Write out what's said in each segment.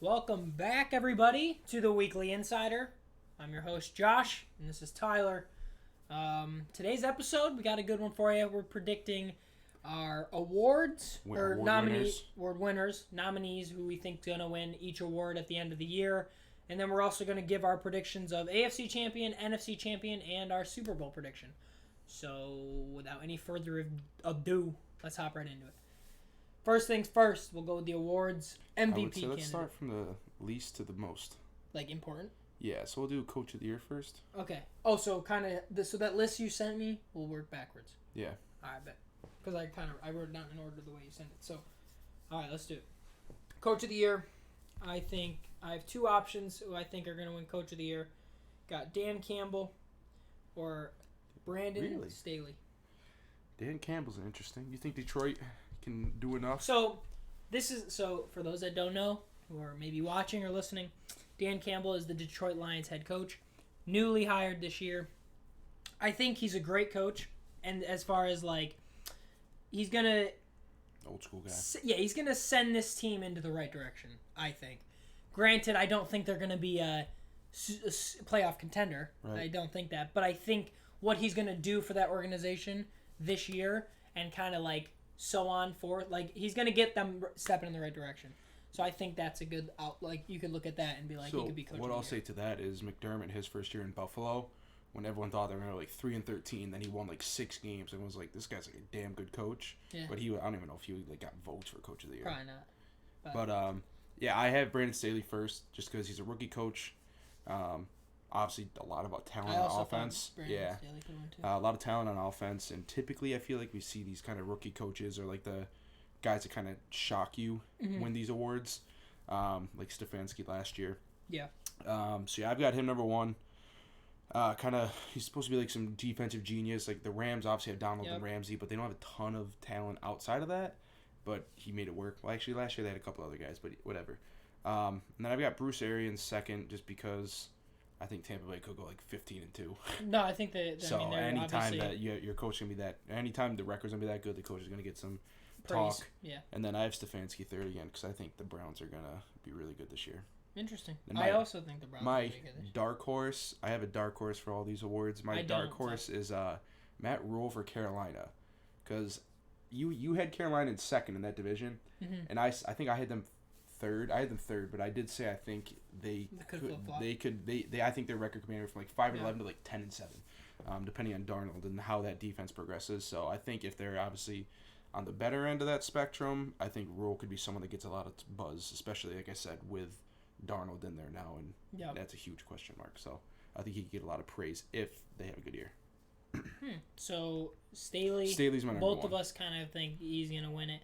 Welcome back, everybody, to the Weekly Insider. I'm your host, Josh, and this is Tyler. Today's episode, we got a good one for you. We're predicting our awards, award winners, nominees who we think are going to win each award at the end of the year. And then we're also going to give our predictions of AFC Champion, NFC Champion, and our Super Bowl prediction. So, without any further ado, let's hop right into it. First things first, we'll go with the awards. MVP candidate. Let's start from the least to the most. Like important? Yeah, so we'll do Coach of the Year first. Okay. Oh, so so that list you sent me will work backwards. Yeah. All right, bet. Because I wrote it down in order the way you sent it. So, all right, let's do it. Coach of the Year. I think I have two options who I think are going to win Coach of the Year. Got Dan Campbell or Brandon Staley. Dan Campbell's interesting. You think Detroit can do enough? So for those that don't know, who are maybe watching or listening, Dan Campbell is the Detroit Lions head coach, newly hired this year. I think he's a great coach, and as far as he's gonna old school guy. He's gonna send this team into the right direction. I think. Granted, I don't think they're gonna be a playoff contender. Right. I don't think that, but I think what he's gonna do for that organization this year and kind of so on forth. He's going to get them stepping in the right direction. So I think that's a good out. You could look at that and be like, he could be coach. What I'll say to that is McDermott, his first year in Buffalo, when everyone thought they were going to 3-13, then he won 6 games and was like, this guy's a damn good coach. Yeah. But I don't even know if he got votes for Coach of the Year. Probably not. But yeah, I have Brandon Staley first just because he's a rookie coach. Obviously, a lot about talent on offense. Yeah, a lot of talent on offense, and typically, I feel like we see these kind of rookie coaches or the guys that kind of shock you win these awards, like Stefanski last year. Yeah. So yeah, I've got him number one. He's supposed to be some defensive genius. The Rams obviously have Donald and Ramsey, but they don't have a ton of talent outside of that. But he made it work. Well, actually, last year they had a couple other guys, but whatever. And then I've got Bruce Arians second, just because I think Tampa Bay could go 15-2. No, I think that. So anytime that your coach gonna be that, anytime the record's gonna be that good, the coach is gonna get some praise. Talk. Yeah. And then I have Stefanski third again because I think the Browns are gonna be really good this year. Interesting. I also think the Browns are really good this year. Dark horse. I have a dark horse for all these awards. My dark horse is Matt Rule for Carolina, because you had Carolina in second in that division, and I think I had them third. I had them third, but I did say I think they could. I think their record could be from 5-11 to 10-7, depending on Darnold and how that defense progresses. So I think if they're obviously on the better end of that spectrum, I think Rule could be someone that gets a lot of buzz, especially like I said with Darnold in there now, and that's a huge question mark. So I think he could get a lot of praise if they have a good year. So Staley's my number both one. Of us kind of think he's gonna win it.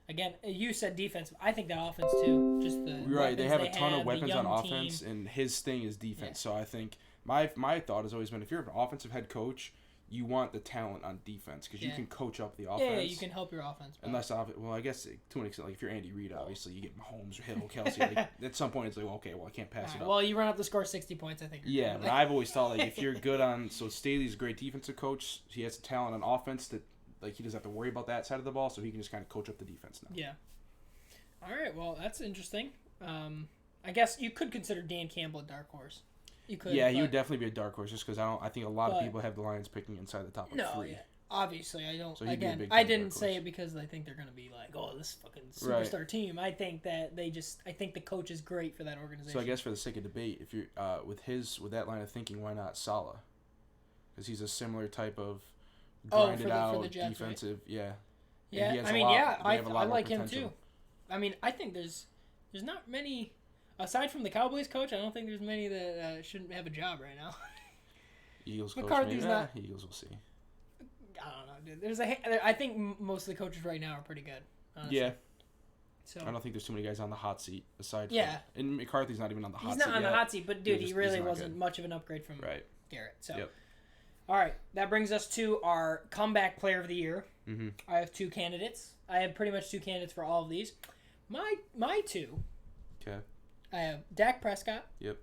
Again, you said defense. I think that offense too. Just the right. They have a ton of weapons on offense, and his thing is defense. Yeah. So I think my thought has always been, if you're an offensive head coach, you want the talent on defense because you can coach up the offense. Yeah, you can help your offense. Unless, I guess to an extent, if you're Andy Reid, obviously you get Mahomes or Hill, Kelsey. At some point, it's okay, I can't pass it up. Well, you run up the score 60 points, I think. Yeah, but I've always thought if you're good on, so Staley's a great defensive coach. He has talent on offense that he doesn't have to worry about that side of the ball, so he can just kind of coach up the defense now. Yeah. All right. Well, that's interesting. I guess you could consider Dan Campbell a dark horse. You could. Yeah, he would definitely be a dark horse just because I think a lot of people have the Lions picking inside the top of 3. Yeah. Obviously, I don't. So again, I didn't say it because I think they're going to be this fucking superstar team. I think that I think the coach is great for that organization. So I guess for the sake of debate, if you're with that line of thinking, why not Saleh? Because he's a similar type of grinded out Jets, defensive, right? Yeah. Yeah, I like him too. I mean, I think there's not many aside from the Cowboys coach. I don't think there's many that shouldn't have a job right now. Eagles McCarthy's coach, maybe. Eagles, we'll see. I don't know, dude. I think most of the coaches right now are pretty good. Honestly. Yeah. So I don't think there's too many guys on the hot seat aside from and McCarthy's not even on the hot seat. He's not on yet. the hot seat, but dude, he really wasn't much of an upgrade from Garrett. So all right, that brings us to our comeback player of the year. Mm-hmm. I have 2 candidates. I have pretty much 2 candidates for all of these. My 2. Okay. I have Dak Prescott. Yep.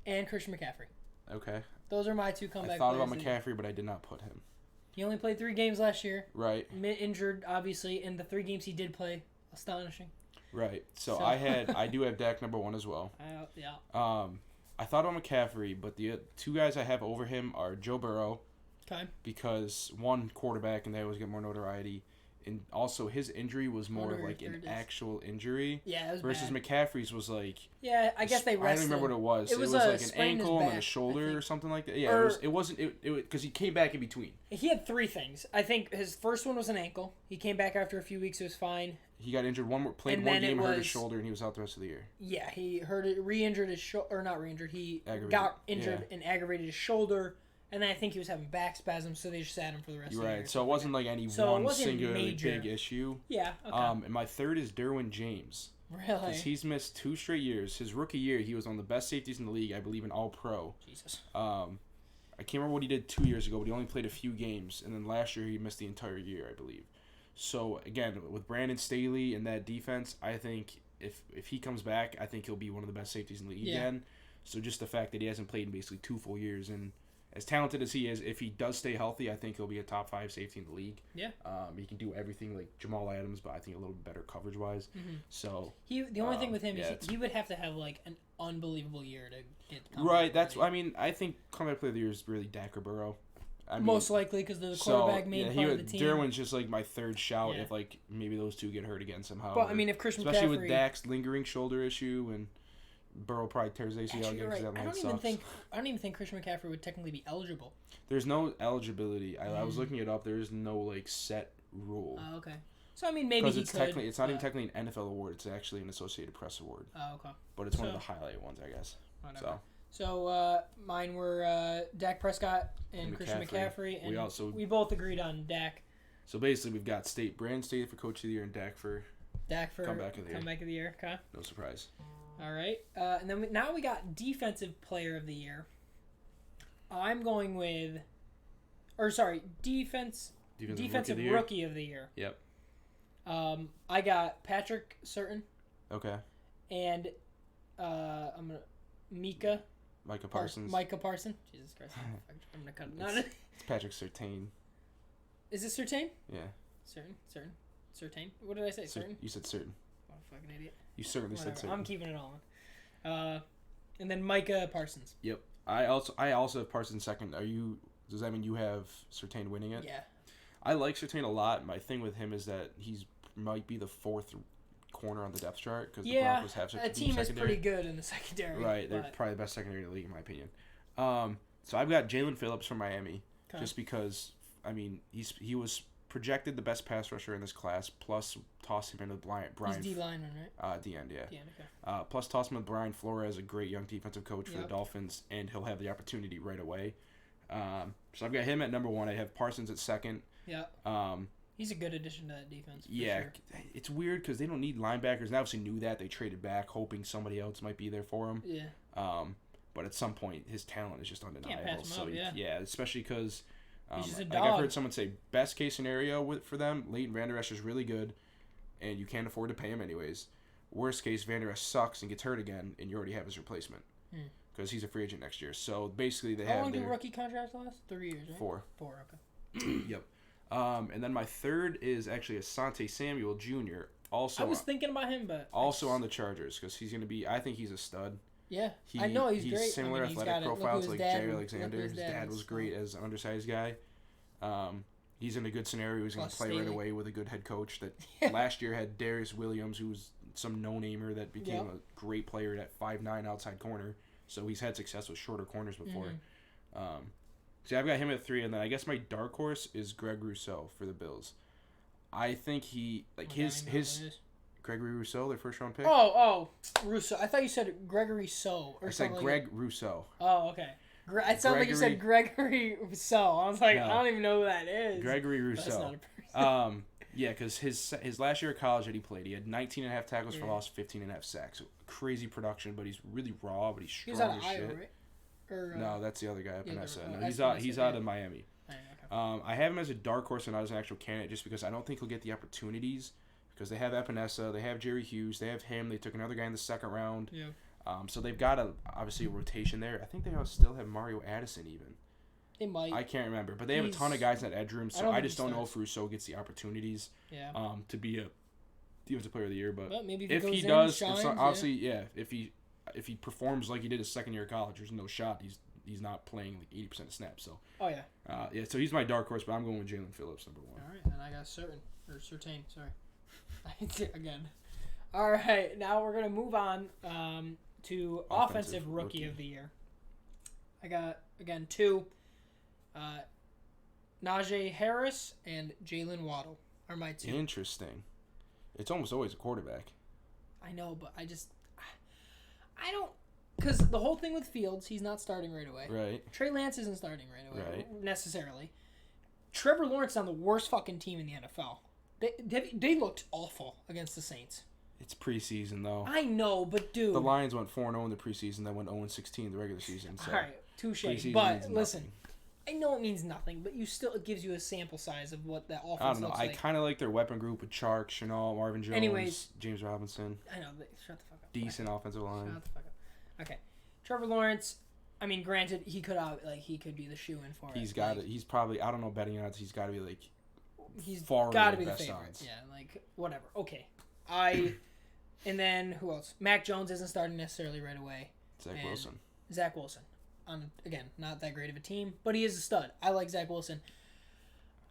And Christian McCaffrey. Okay. Those are my 2 comeback players. I thought about McCaffrey, but I did not put him. He only played 3 games last year. Right. Injured, obviously, in the 3 games he did play. Astonishing. Right. So I do have Dak number 1 as well. Yeah. I thought about McCaffrey, but the two guys I have over him are Joe Burrow. Okay. Because one, quarterback, and they always get more notoriety. And also, his injury was more of like an actual injury. Yeah, it was versus bad. McCaffrey's was like. Yeah, I guess they rested. I don't remember what it was. It was like an ankle and then a shoulder or something like that. Yeah, it wasn't because he came back in between. He had 3 things. I think his first one was an ankle. He came back after a few weeks. It was fine. He got injured played one game, hurt his shoulder, and he was out the rest of the year. Yeah, he re-injured his shoulder, or not re-injured. He got injured and aggravated his shoulder. And then I think he was having back spasms, so they just sat him for the rest of the year. Right, so it wasn't like any one singularly big issue. Yeah, okay. And my third is Darwin James. Really? Because he's missed 2 straight years. His rookie year, he was one of the best safeties in the league, I believe, in All-Pro. Jesus. I can't remember what he did 2 years ago, but he only played a few games. And then last year, he missed the entire year, I believe. So, again, with Brandon Staley and that defense, I think if he comes back, I think he'll be one of the best safeties in the league again. So just the fact that he hasn't played in basically 2 full years and as talented as he is, if he does stay healthy, I think he'll be a top 5 safety in the league. Yeah. He can do everything like Jamal Adams, but I think a little bit better coverage-wise. Mm-hmm. So the only thing with him is he would have to have like an unbelievable year to get. Right. That's. I mean, I think comeback player of the year is really Dak or Burrow. Most likely because they're the quarterback main part of the team. Darwin's just like my third shout if like maybe those two get hurt again somehow. But I mean, if Christian McCaffrey, especially with Dak's lingering shoulder issue and. Burrow probably tears ACL again because that line sucks. I don't even think Christian McCaffrey would technically be eligible. There's no eligibility. I was looking it up. There is no like set rule. Oh, okay. So I mean, maybe he could. It's not even technically an NFL award. It's actually an Associated Press award. Oh, okay. But it's one of the highlight ones, I guess. Whatever. So mine were Dak Prescott and Christian McCaffrey, and we both agreed on Dak. So basically, we've got Brandon Staley for Coach of the Year and Dak for Comeback of the Year. Okay. No surprise. All right, and then now we got Defensive Player of the Year. I'm going with, Defensive Rookie of the Year. Yep. I got Patrick Surtain. Okay. And I'm gonna Micah Parsons. Jesus Christ! I'm gonna cut it. It's Patrick Surtain. Is it Surtain? Yeah. Certain. What did I say? Certain. You said certain. What a fucking idiot. You certainly said certain. I'm keeping it all on. And then Micah Parsons. Yep. I also have Parsons second. Does that mean you have Surtain winning it? Yeah. I like Surtain a lot. My thing with him is that he's might be the 4th corner on the depth chart because the Broncos have such a team is pretty good in the secondary. Right. They're probably the best secondary in the league in my opinion. So I've got Jalen Phillips from Miami just because I mean he was projected the best pass rusher in this class, plus toss him into Brian. He's D-lineman, right? D-end, yeah. D-end, okay. Plus toss him with Brian Flores, a great young defensive coach for the Dolphins, and he'll have the opportunity right away. So I've got him at number 1. I have Parsons at second. Yeah. He's a good addition to that defense. Sure. It's weird because they don't need linebackers. And obviously knew that. They traded back, hoping somebody else might be there for him. Yeah. But at some point, his talent is just undeniable. Can't pass him up, especially because... he's just a like dog. I've heard someone say, best case scenario for them, Leighton Vander Esch is really good, and you can't afford to pay him anyways. Worst case, Vander Esch sucks and gets hurt again, and you already have his replacement because he's a free agent next year. So basically, they have. How long do rookie contracts last? 3 years, right? 4. 4, okay. Yep. And then my third is actually Asante Samuel Jr. Also, I was thinking about him, but also on the Chargers because he's going to be. I think he's a stud. Yeah, I know he's great. Similar athletic profiles like Jair Alexander. His dad was great as an undersized guy. He's in a good scenario. He's going to play right away with a good head coach that last year had Darius Williams, who was some no-namer that became a great player at 5'9" outside corner. So he's had success with shorter corners before. So I've got him at 3, and then I guess my dark horse is Greg Rousseau for the Bills. I think his Gregory Rousseau, their first round pick. Oh, Rousseau. I thought you said Gregory So. I said Greg Rousseau. Oh, okay. It sounded like you said Gregory Rousseau. I was like, no. I don't even know who that is. Gregory Rousseau. That's not a person. Yeah, because his last year of college that he played, he had 19.5 tackles for loss, 15.5 sacks. Crazy production, but he's really raw, but he's strong as shit. He's out of Iowa, right? No, that's the other guy, Epinesa. No, he's out of Miami. Okay. I have him as a dark horse and not as an actual candidate just because I don't think he'll get the opportunities because they have Epinesa, they have Jerry Hughes, they have him, they took another guy in the second round. Yeah. So they've got obviously a rotation there. I think they still have Mario Addison even. They might. I can't remember, but they have a ton of guys in that edge room, so I just don't know if Rousseau gets the opportunities to be defensive player of the year. But maybe if he does, obviously, if he performs like he did his second year of college, there's no shot he's not playing like 80% of snaps. So. Oh yeah. So he's my dark horse, but I'm going with Jalen Phillips, number 1. All right, and I got certain. Sorry. Again. All right, now we're gonna move on to offensive rookie of the year. I got again 2. Najee Harris and Jalen Waddle are my 2. Interesting. It's almost always a quarterback. I know, but I don't. Because the whole thing with Fields, he's not starting right away. Right. Trey Lance isn't starting right away. Necessarily. Trevor Lawrence is on the worst fucking team in the NFL. They looked awful against the Saints. It's preseason, though. I know, but dude. The Lions went 4-0 in the preseason, then went 0-16 in the regular season. So all right, touche. But listen, I know it means nothing, but it gives you a sample size of what that offense looks like. I kind of like their weapon group with Chark, Shenault, Marvin Jones, James Robinson. I know. Shut the fuck up. Decent offensive line. Shut the fuck up. Okay. Trevor Lawrence, I mean, granted, he could be the shoe-in for it. He's got it. He's probably, I don't know betting odds, he's got to be like he's far got to be the best favorite. odds. Yeah, like whatever. Okay. And then who else? Mac Jones isn't starting necessarily right away. Zach Wilson. Again, not that great of a team, but he is a stud. I like Zach Wilson.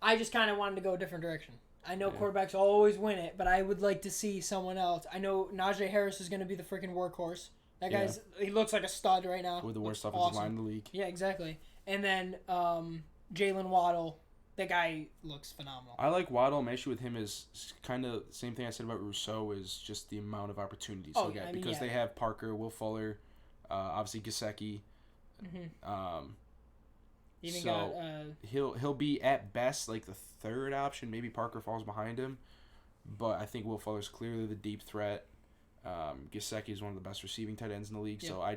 I just kind of wanted to go a different direction. I know quarterbacks always win it, but I would like to see someone else. I know Najee Harris is going to be the freaking workhorse. That guy's he looks like a stud right now. With the worst offensive line in the league. Yeah, exactly. And then Jalen Waddle, that guy looks phenomenal. I like Waddle. My issue with him is kind of the same thing I said about Rousseau, is just the amount of opportunities he'll get. Because they have Parker, Will Fuller, obviously Gesicki. He'll be at best like the third option. Maybe Parker falls behind him, but I think Will Fuller's clearly the deep threat. Gesicki is one of the best receiving tight ends in the league, so I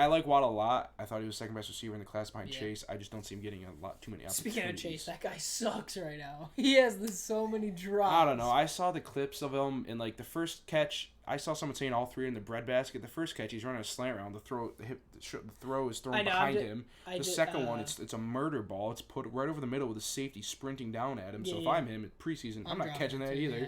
like Waddle a lot. I thought he was second best receiver in the class behind Chase. I just don't see him getting too many opportunities. Speaking of Chase, that guy sucks right now. He has so many drops. I don't know. I saw the clips of him in like the first catch. I saw someone saying all 3 in the breadbasket. The first catch, he's running a slant round. The throw is thrown behind him. The second one, it's a murder ball. It's put right over the middle with the safety sprinting down at him. So if I'm him at preseason, I'm not catching that either. Yeah.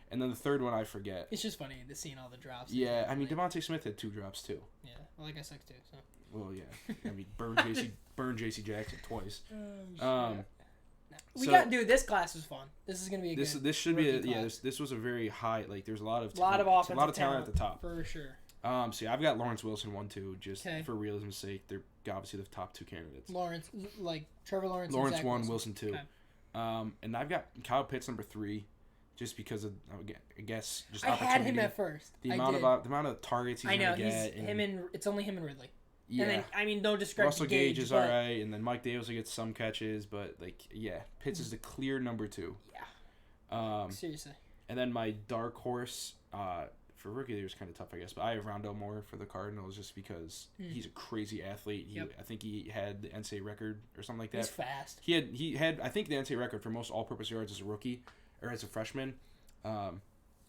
And then the third one, I forget. It's just funny seeing all the drops. Yeah, I mean, Devontae Smith had 2 drops too. Yeah, well, like I said too. So. Well, yeah. I mean, burn J.C. Jackson twice. This class was fun. This is gonna be a good. This should be This was a very high. Like, there's a lot of offensive talent at the top for sure. So I've got Lawrence Wilson 1-2, just for realism's sake. They're obviously the top 2 candidates. Lawrence, like Trevor Lawrence. Lawrence and Zach 1, Wilson 2. Okay. And I've got Kyle Pitts number 3. Just because of, I guess, just opportunity. I had him at first. The amount of targets he's going to get. It's only him and Ridley. Yeah. And then, I mean, no discredit Russell Gage is all right, and then Mike Davis will get some catches, but, Pitts is the clear number 2. Yeah. Seriously. And then my dark horse, for rookie of the year is kind of tough, I guess, but I have Rondale Moore for the Cardinals just because he's a crazy athlete. I think he had the NCAA record or something like that. He's fast. He had I think, the NCAA record for most all-purpose yards as a rookie. Or as a freshman.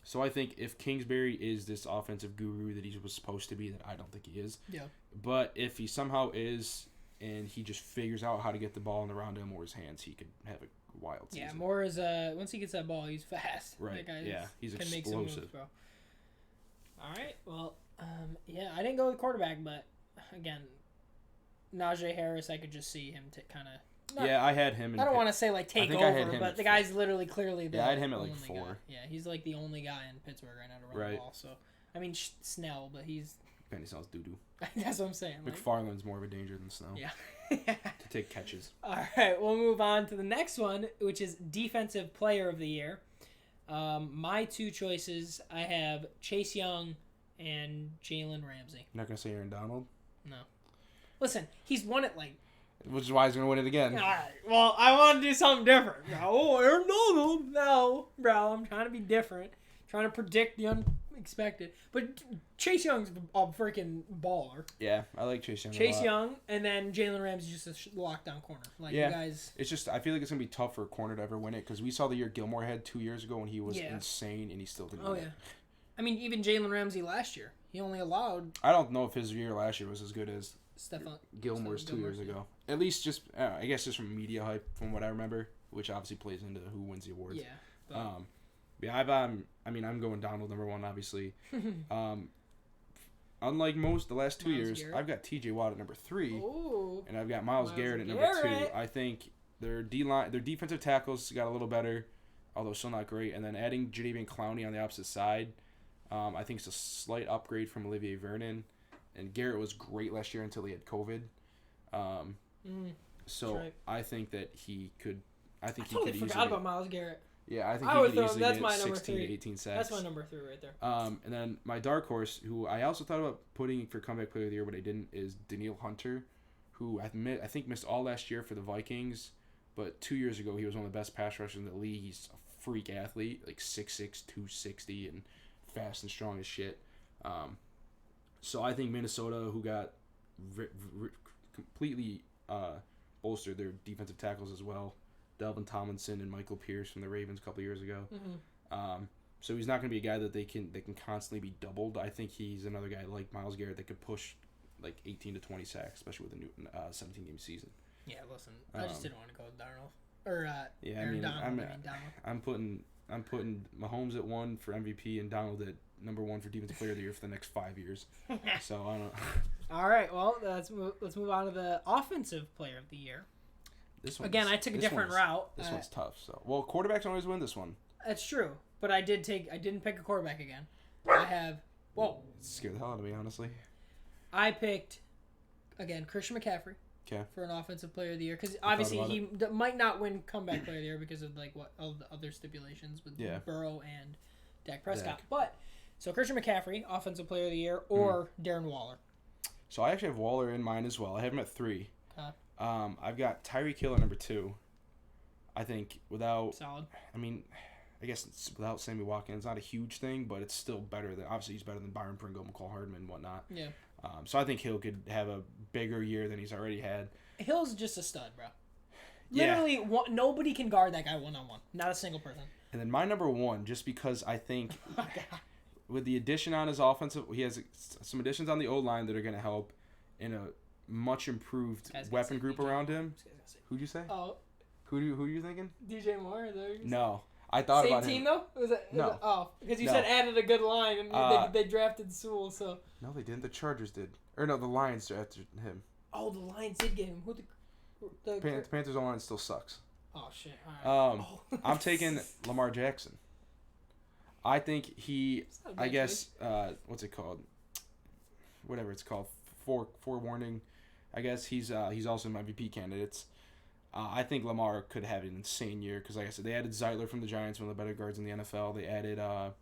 So I think if Kingsbury is this offensive guru that he was supposed to be, that I don't think he is. Yeah. But if he somehow is, and he just figures out how to get the ball in the Rondale Moore's hands, he could have a wild season. Yeah, Moore is once he gets that ball, he's fast. Right. He's explosive. Make some moves, bro. All right. Well, I didn't go with quarterback, but again, Najee Harris, I could just see him kind of. I had him. I don't want to say take over, but the guy's literally clearly the. Yeah, I had him at 4. Guy. Yeah, he's like the only guy in Pittsburgh right now to run the ball. So I mean Snell, but he's. Penny Snell's doo doo. That's what I'm saying. McFarland's more of a danger than Snell. Yeah. To take catches. All right, we'll move on to the next one, which is Defensive Player of the Year. My 2 choices, I have Chase Young and Jalen Ramsey. You're not gonna say Aaron Donald? No. Listen, he's won it which is why he's going to win it again. All right. Well, I want to do something different. No, Aaron Donald. No, bro. I'm trying to be different. Trying to predict the unexpected. But Chase Young's a freaking baller. Yeah, I like Chase Young Chase Young, and then Jalen Ramsey's just a lockdown corner. You guys. It's just, I feel like it's going to be tough for a corner to ever win it because we saw the year Gilmore had 2 years ago when he was insane and he still didn't win it. I mean, even Jalen Ramsey last year. He only allowed. I don't know if his year last year was as good as Gilmore's 2 years ago. At least just, I guess just from media hype, from what I remember, which obviously plays into who wins the awards. Yeah. Yeah, I'm going Donald number 1, obviously. Unlike the last 2 years, Garrett. I've got T.J. Watt at number 3, Ooh. and I've got Myles Garrett at number 2. I think their D-line, their defensive tackles got a little better, although still not great. And then adding Jadeveon Clowney on the opposite side, I think it's a slight upgrade from Olivier Vernon. And Garrett was great last year until he had COVID. So right. I think that he could. I totally forgot about Myles Garrett. Yeah, I think he could easily get 16 to 18 sacks. That's my number 3 right there. And then my dark horse, who I also thought about putting for comeback player of the year, but I didn't, is Danielle Hunter, who I think missed all last year for the Vikings, but 2 years ago he was one of the best pass rushers in the league. He's a freak athlete, like 6'6", 260, and fast and strong as shit. So I think Minnesota, who got completely bolstered their defensive tackles as well, Delvin Tomlinson and Michael Pierce from the Ravens a couple years ago. So he's not going to be a guy that they can constantly be doubled. I think he's another guy like Myles Garrett that could push like 18 to 20 sacks, especially with a new 17-game season. Yeah, listen, I just didn't want to go with Darnold or Donald. I'm putting Mahomes at 1 for MVP and Donald at number 1 for defensive player of the year for the next 5 years. So I don't. All right, well let's move on to the offensive player of the year. Again, I took a different route. This one's tough. So, quarterbacks always win this one. That's true, but I didn't pick a quarterback again. I have. Whoa. It scared the hell out of me, honestly. I picked, again, Christian McCaffrey. Okay. For an offensive player of the year, because obviously he might not win comeback player of the year because of all the other stipulations with Burrow and Dak Prescott. But so Christian McCaffrey, offensive player of the year, or Darren Waller. So I actually have Waller in mine as well. I have him at 3. Okay. I've got Tyreek Hill at number 2. I think without... Solid. I mean, I guess without Sammy Watkins, not a huge thing, but it's still better than... Obviously, he's better than Byron Pringle, McCall Hardman, and whatnot. Yeah. So I think Hill could have a bigger year than he's already had. Hill's just a stud, bro. Literally, nobody can guard that guy one-on-one. Not a single person. And then my number 1, just because I think... with the addition on his offensive... He has some additions on the O-line that are going to help in a... much improved weapon group around him. Who'd you say? Oh. Who are you thinking? DJ Moore? No. I thought about him. Same team, though? No. Because you said added a good line, and they drafted Sewell, so... No, they didn't. The Chargers did. Or no, the Lions drafted him. Oh, the Lions did get him. Who the Panthers' O-line still sucks. Oh, shit. All right. I'm taking Lamar Jackson. I think he... I guess... what's it called? Whatever it's called. Forewarning. I guess he's also in my MVP candidates. I think Lamar could have an insane year because, like I said, they added Zeitler from the Giants, one of the better guards in the NFL. They added a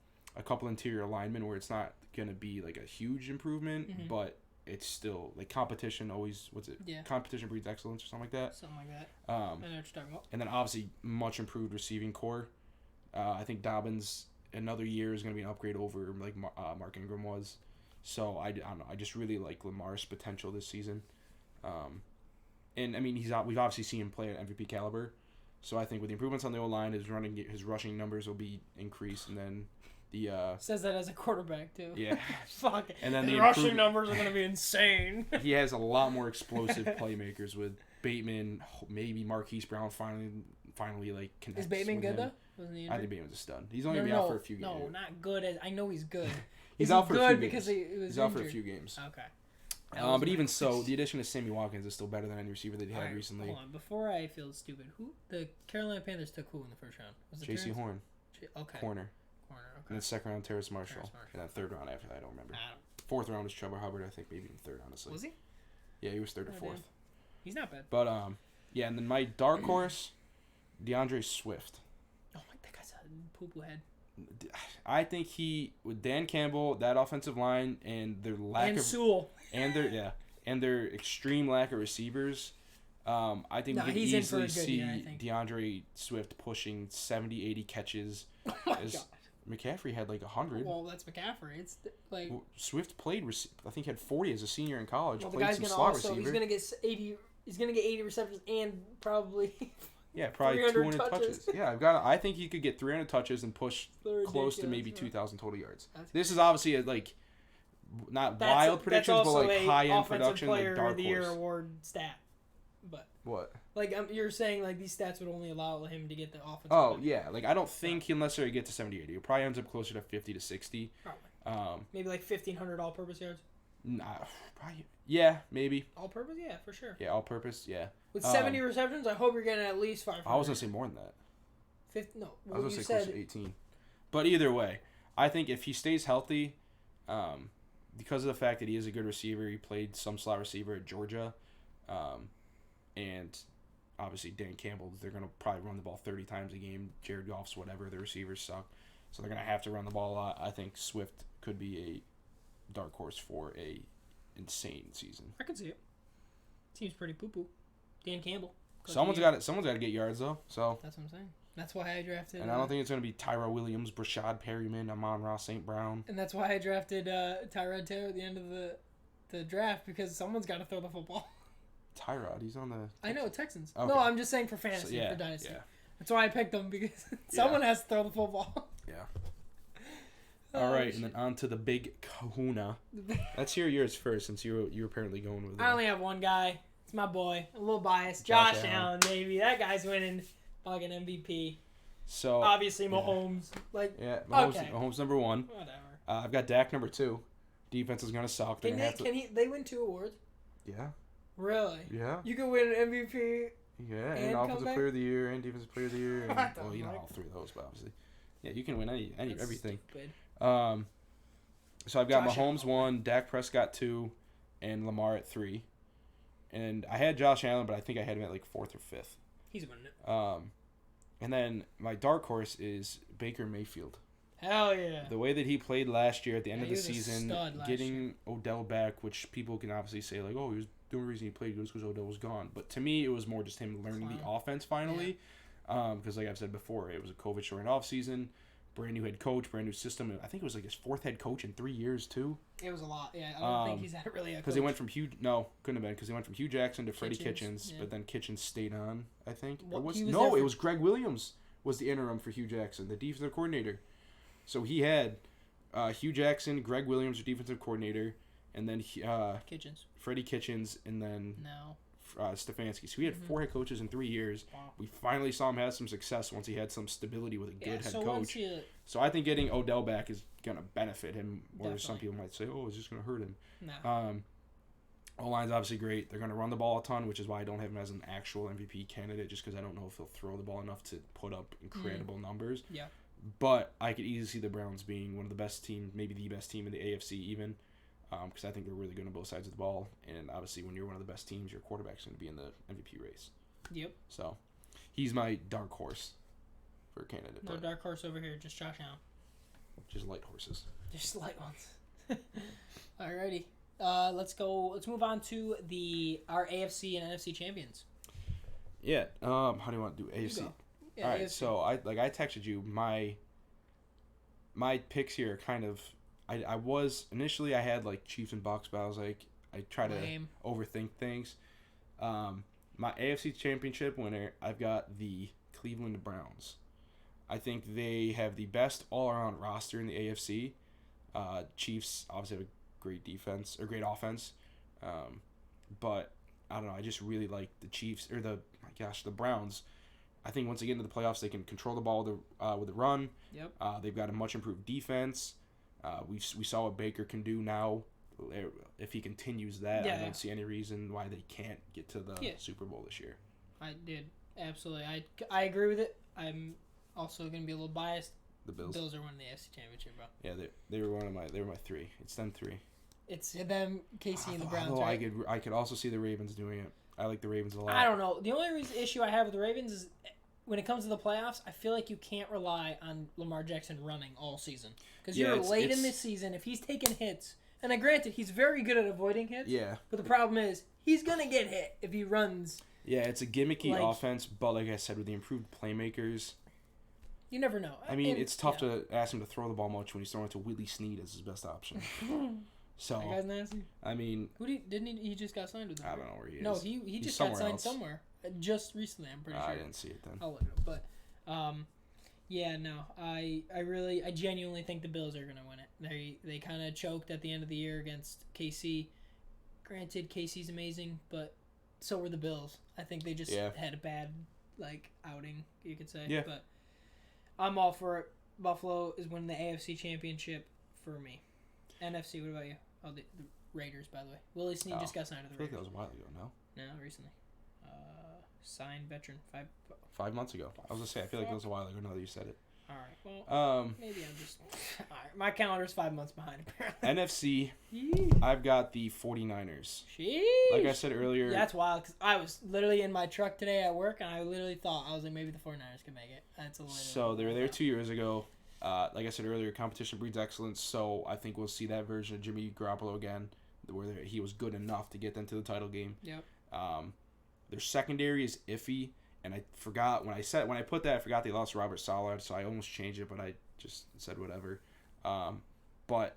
couple interior linemen where it's not going to be like a huge improvement, but it's still like competition always. What's it? Yeah. Competition breeds excellence or something like that. Something like that. I know what you're talking about. And then obviously much improved receiving core. I think Dobbins another year is going to be an upgrade over like Mark Ingram was. So I don't know. I just really like Lamar's potential this season, and I mean we've obviously seen him play at MVP caliber. So I think with the improvements on the O-line, his rushing numbers will be increased, and then the says that as a quarterback too. Yeah. Fuck. And then the rushing numbers are gonna be insane. He has a lot more explosive playmakers with Bateman, maybe Marquise Brown finally like connects. Is Bateman good though? Wasn't he I think Bateman's a stud. He's only gonna be out for a few games. No, not good. I know he's good. He's out for a few because games. He was He's out for a few games. Okay. But even so, the addition of Sammy Watkins is still better than any receiver that he had recently. Hold on, before I feel stupid, the Carolina Panthers took who in the first round? Was it J.C. Horn. Okay. Corner. Okay. And then second round, Terrace Marshall. And then third round after that, I don't remember. Fourth round was Trevor Hubbard, I think, maybe even third, honestly. Was he? Yeah, he was third or fourth. He's not bad. But yeah, and then my dark horse, Deandre Swift. Oh my, that guy's a poo-poo head. I think with Dan Campbell, that offensive line, and their lack of Sewell, and their extreme lack of receivers, I think we can easily see DeAndre Swift pushing 70, 80 catches. Oh my God. McCaffrey had like 100. Well, that's McCaffrey. It's like Swift played. I think had 40 as a senior in college. Well, the played guy's some gonna slot also receiver. he's gonna get 80. He's gonna get 80 receptions and probably. Yeah, probably 200 touches. Yeah, I think he could get 300 touches and push close to maybe 2,000 total yards. This is obviously not wild predictions, but like high-end production. Player like dark of the Year horse award stat. but What? Like you're saying, like these stats would only allow him to get the offensive. Oh yeah, like I don't think he'll necessarily get to 70, 80. He'll probably ends up closer to 50 to 60. Probably. Maybe like 1,500 all-purpose yards. Nah, probably. Yeah, maybe. All-purpose, yeah, for sure. Yeah, all-purpose, yeah. With 70 receptions, I hope you're getting at least 500. I was gonna say more than that. 50? No, I was gonna say close to 18. But either way, I think if he stays healthy, because of the fact that he is a good receiver, he played some slot receiver at Georgia, and obviously Dan Campbell, they're going to probably run the ball 30 times a game. Jared Goff's whatever, the receivers suck, so they're going to have to run the ball a lot. I think Swift could be a dark horse for a insane season. I could see it. Seems pretty poo-poo. Dan Campbell. Someone's got to get yards, though, so. That's what I'm saying. That's why I drafted... And I don't think it's going to be Tyrell Williams, Brashad Perryman, Amon-Ra St. Brown. And that's why I drafted Tyrod Taylor at the end of the draft, because someone's got to throw the football. Tyrod, he's on the... I know, Texans. Okay. No, I'm just saying for fantasy, for Dynasty. Yeah. That's why I picked them, because someone has to throw the football. Yeah. All right, and then on to the big kahuna. Let's hear yours first, since you're apparently going with it. I only have one guy. It's my boy. A little biased. Josh Allen, baby. That guy's winning fucking MVP. So obviously Mahomes. Mahomes number 1. Whatever. I've got Dak number 2. Defense is gonna suck. Can they win 2 awards? Yeah. Really? Yeah. You could win MVP. Yeah, and offensive player of the year, and defensive player of the year, and well, you know all 3 of those, but obviously, yeah, you can win everything. Stupid. So I've got Mahomes 1, Dak Prescott 2, and Lamar at 3, and I had Josh Allen, but I think I had him at like 4th or 5th. He's winning it. And then my dark horse is Baker Mayfield. Hell yeah. The way that he played last year at the end of the season, getting Odell back, which people can obviously say, like, oh, he was the only reason he played was because Odell was gone. But to me, it was more just him learning the offense finally. Because like I've said before, it was a COVID-shortened offseason, brand new head coach, brand new system. I think it was like his 4th head coach in 3 years, too. It was a lot. Yeah, I don't think he's had really a coach. Because he went from Hugh Jackson to Freddie Kitchens, but then Kitchens stayed on, I think. It was Greg Williams was the interim for Hugh Jackson, the defensive coordinator. So he had Hugh Jackson, Greg Williams, the defensive coordinator, and then Freddie Kitchens, and then Stefanski. So he had 4 head coaches in 3 years. Wow. We finally saw him have some success once he had some stability with a good head coach. So I think getting Odell back is going to benefit him, whereas some people might say, oh, it's just going to hurt him. No. O-line's obviously great. They're going to run the ball a ton, which is why I don't have him as an actual MVP candidate, just because I don't know if he'll throw the ball enough to put up incredible numbers. Yeah. But I could easily see the Browns being one of the best teams, maybe the best team in the AFC even, because I think they're really good on both sides of the ball. And obviously, when you're one of the best teams, your quarterback's going to be in the MVP race. Yep. So, he's my dark horse for a candidate. No dark horse over here, just Josh Allen. Just light horses. Just light ones. Alrighty. Let's go. Let's move on to our AFC and NFC champions. Yeah. How do you want to do AFC? Yeah, all right. AFC. So I texted you my picks here. Kind of. I was initially I had like Chiefs and Bucks, but I was like I try to overthink things. My AFC championship winner, I've got the Cleveland Browns. I think they have the best all-around roster in the AFC. Chiefs obviously have a great defense or great offense, but I don't know. I just really like the Chiefs or the Browns. I think once they get into the playoffs, they can control the ball with the run. Yep. They've got a much improved defense. We saw what Baker can do now. If he continues that, I don't see any reason why they can't get to the Super Bowl this year. I did absolutely. I agree with it. I'm also going to be a little biased. The Bills. Bills are winning the AFC Championship, bro. Yeah, they were my 3. It's them 3. It's them, KC, and the Browns. Right? I could also see the Ravens doing it. I like the Ravens a lot. I don't know. The only issue I have with the Ravens is when it comes to the playoffs, I feel like you can't rely on Lamar Jackson running all season. Because you're late in this season. If he's taking hits, and granted, he's very good at avoiding hits. Yeah. But the problem is, he's going to get hit if he runs. Yeah, it's a gimmicky offense, but like I said, with the improved playmakers, you never know. I mean, it's tough to ask him to throw the ball much when he's throwing it to Willie Snead as his best option. So that guy's nasty. I mean, he just got signed with them? I don't know where he is. No, he just got signed somewhere. Just recently, I'm pretty sure. I didn't see it then. I'll look it up. But yeah, no, I genuinely think the Bills are gonna win it. They kind of choked at the end of the year against KC. Granted, KC's amazing, but so were the Bills. I think they just had a bad outing, you could say. Yeah. But I'm all for it. Buffalo is winning the AFC Championship for me. NFC, what about you? Oh, the Raiders, by the way. Willie Snead just got signed to the Raiders. I feel like that was a while ago, no? No, recently. Signed veteran. 5 months ago. I was going to say, I feel like it was a while ago now that you said it. All right. Well, maybe I'm just... All right. My calendar's 5 months behind, apparently. NFC, I've got the 49ers. Sheesh. Like I said earlier... Yeah, that's wild, because I was literally in my truck today at work, and I literally thought, I was like, maybe the 49ers could make it. That's a little... So, they were there 2 years ago. Like I said earlier, competition breeds excellence, so I think we'll see that version of Jimmy Garoppolo again, where he was good enough to get them to the title game. Yep. Their secondary is iffy, and I forgot when I put that, I forgot they lost Robert Saleh, so I almost changed it, but I just said whatever. But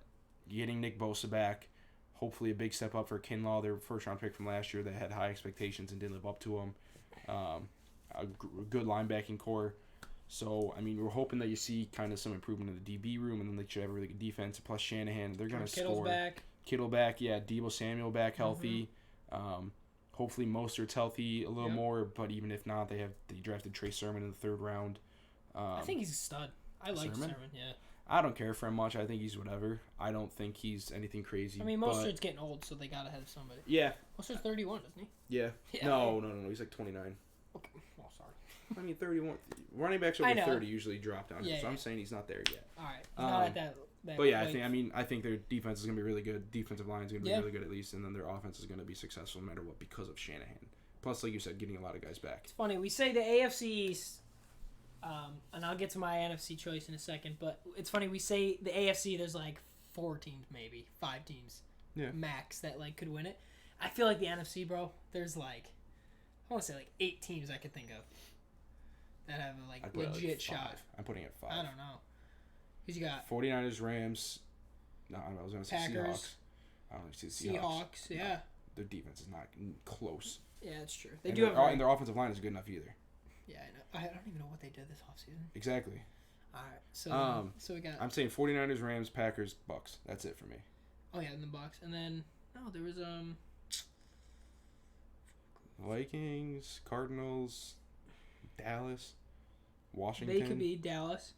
getting Nick Bosa back, hopefully a big step up for Kinlaw, their first-round pick from last year that had high expectations and didn't live up to them. A good linebacking core. So, I mean, we're hoping that you see kind of some improvement in the DB room, and then that you have a really good defense. Plus Shanahan, they're going to score. Kittle back, yeah. Deebo Samuel back healthy. Hopefully Mostert's healthy a little more, but even if not, they drafted Trey Sermon in the 3rd round. I think he's a stud. I like Sermon, yeah. I don't care for him much. I think he's whatever. I don't think he's anything crazy. I mean, Mostert's getting old, so they got to have somebody. Yeah. Mostert's 31, isn't he? Yeah. No. He's like 29. Okay. Oh, sorry. I mean, 31. Running backs over 30 usually drop down. So I'm saying he's not there yet. All right. He's not at that. But yeah, I think their defense is gonna be really good. Defensive line is gonna be really good at least, and then their offense is gonna be successful no matter what because of Shanahan. Plus, like you said, getting a lot of guys back. It's funny we say the AFC East, and I'll get to my NFC choice in a second. But it's funny we say the AFC. There's like 4 teams, maybe 5 teams, max that could win it. I feel like the NFC, bro. There's I want to say 8 teams I could think of that have a legit shot. I'm putting it 5. I don't know. Who's you got? 49ers, Rams. No, I was going to say Packers. Seahawks. I don't see Seahawks. Seahawks, yeah. No, their defense is not close. Yeah, that's true. And their offensive line is good enough either. Yeah, I know. I don't even know what they did this offseason. Exactly. All right, so we got... I'm saying 49ers, Rams, Packers, Bucks. That's it for me. Oh, yeah, and the Bucks. And then, there was... Vikings, Cardinals, Dallas, Washington. They could be Dallas.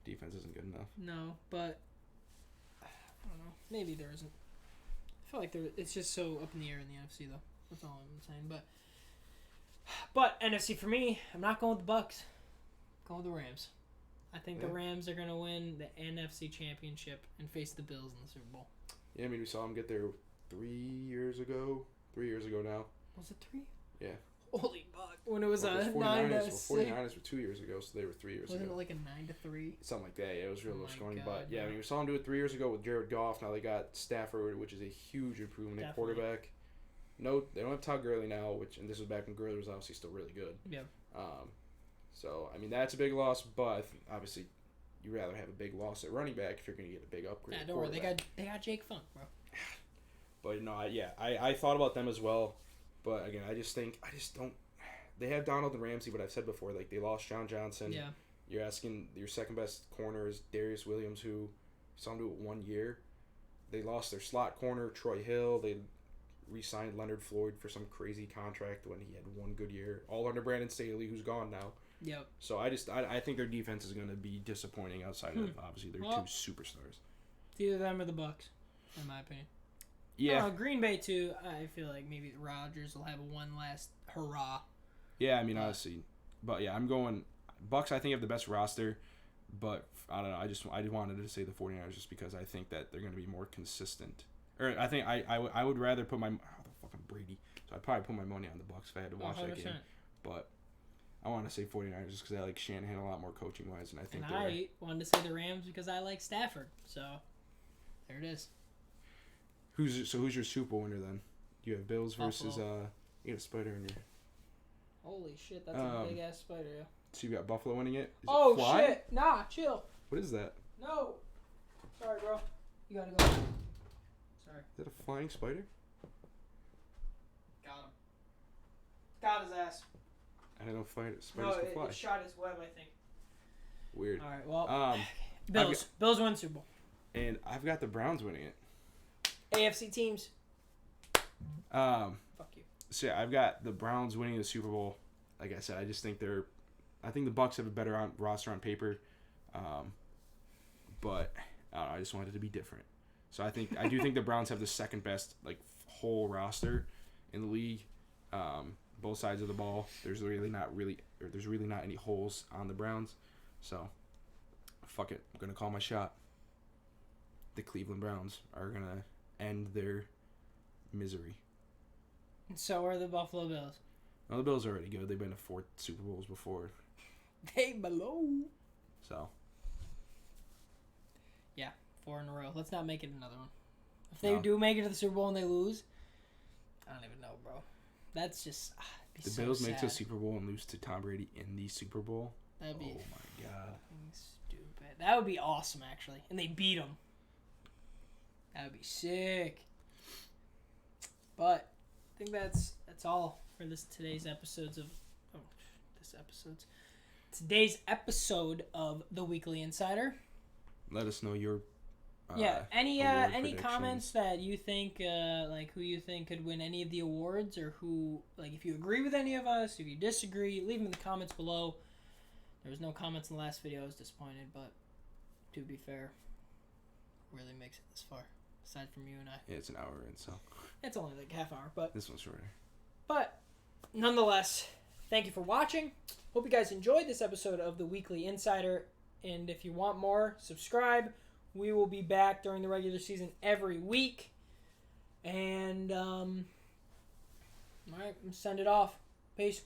Defense isn't good enough. No, but I don't know. Maybe there isn't. I feel like it's just so up in the air in the NFC, though. That's all I'm saying. But NFC for me, I'm not going with the Bucks. I'm going with the Rams. I think the Rams are going to win the NFC Championship and face the Bills in the Super Bowl. Yeah, I mean, we saw them get there 3 years ago. 3 years ago now. Was it 3? Yeah. Holy fuck. When it was 49ers, 9-6. 49ers were 2 years ago, so they were 3 years ago. Wasn't it a 9-3? Something like that. Yeah, it was real low scoring. God, but yeah, I mean, we saw them do it 3 years ago with Jared Goff. Now they got Stafford, which is a huge improvement at quarterback. No, they don't have Todd Gurley now, and this was back when Gurley was obviously still really good. Yeah. So I mean that's a big loss, but obviously you'd rather have a big loss at running back if you're going to get a big upgrade. Yeah, don't worry. They got Jake Funk, bro. But no, I thought about them as well, but again, I just don't. They have Donald and Ramsey, but I've said before, they lost John Johnson. Yeah. You're asking your second best corner is Darius Williams, who saw him do it 1 year. They lost their slot corner, Troy Hill. They re-signed Leonard Floyd for some crazy contract when he had 1 good year, all under Brandon Staley, who's gone now. Yep. So I think their defense is going to be disappointing outside of obviously their 2 superstars. It's either them or the Bucks, in my opinion. Yeah. Green Bay too. I feel like maybe Rodgers will have one last hurrah. Yeah, I mean honestly, but yeah, I'm going Bucks. I think have the best roster, but I don't know. I wanted to say the 49ers just because I think that they're going to be more consistent. Or I think I would rather put my the fucking Brady. So I'd probably put my money on the Bucks if I had to watch 100%. That game. But I want to say 49ers just because I like Shanahan a lot more coaching wise, and I think. And I wanted to say the Rams because I like Stafford. So there it is. Who's your Super Bowl winner then? You have Bills versus Buffalo. You have a spider in your. Holy shit, that's a big ass spider. Yeah. So you got Buffalo winning it? Oh shit! Nah, chill. What is that? No. Sorry, bro. You gotta go. Sorry. Is that a flying spider? Got him. Got his ass. I don't know if spiders can fly. No, it shot his web, I think. Weird. All right, well, Bills win Super Bowl. And I've got the Browns winning it. AFC teams. Fuck you. So yeah, I've got the Browns winning the Super Bowl. Like I said, I just think I think the Bucs have a better roster on paper, but I don't know, I just wanted it to be different. So I do think the Browns have the second best whole roster in the league. Both sides of the ball. There's really not any holes on the Browns. So fuck it, I'm gonna call my shot. The Cleveland Browns are gonna end their misery. And so are the Buffalo Bills. No, the Bills are already good. They've been to 4 Super Bowls before. They below. So. Yeah, 4 in a row. Let's not make it another one. If they do make it to the Super Bowl and they lose, I don't even know, bro. That's just the Bills make it to the Super Bowl and lose to Tom Brady in the Super Bowl. That'd be my god, stupid. That would be awesome, actually. And they beat them. That would be sick. But I think that's all for today's episode of the Weekly Insider. Let us know your any comments that you think who you think could win any of the awards, or who if you agree with any of us, if you disagree, leave them in the comments below. There was no comments in the last video. I was disappointed, but to be fair, really makes it this far. Aside from you and I. Yeah, it's an hour in, so. It's only half hour, but. This one's shorter. But, nonetheless, thank you for watching. Hope you guys enjoyed this episode of the Weekly Insider. And if you want more, subscribe. We will be back during the regular season every week. And, alright, send it off. Peace.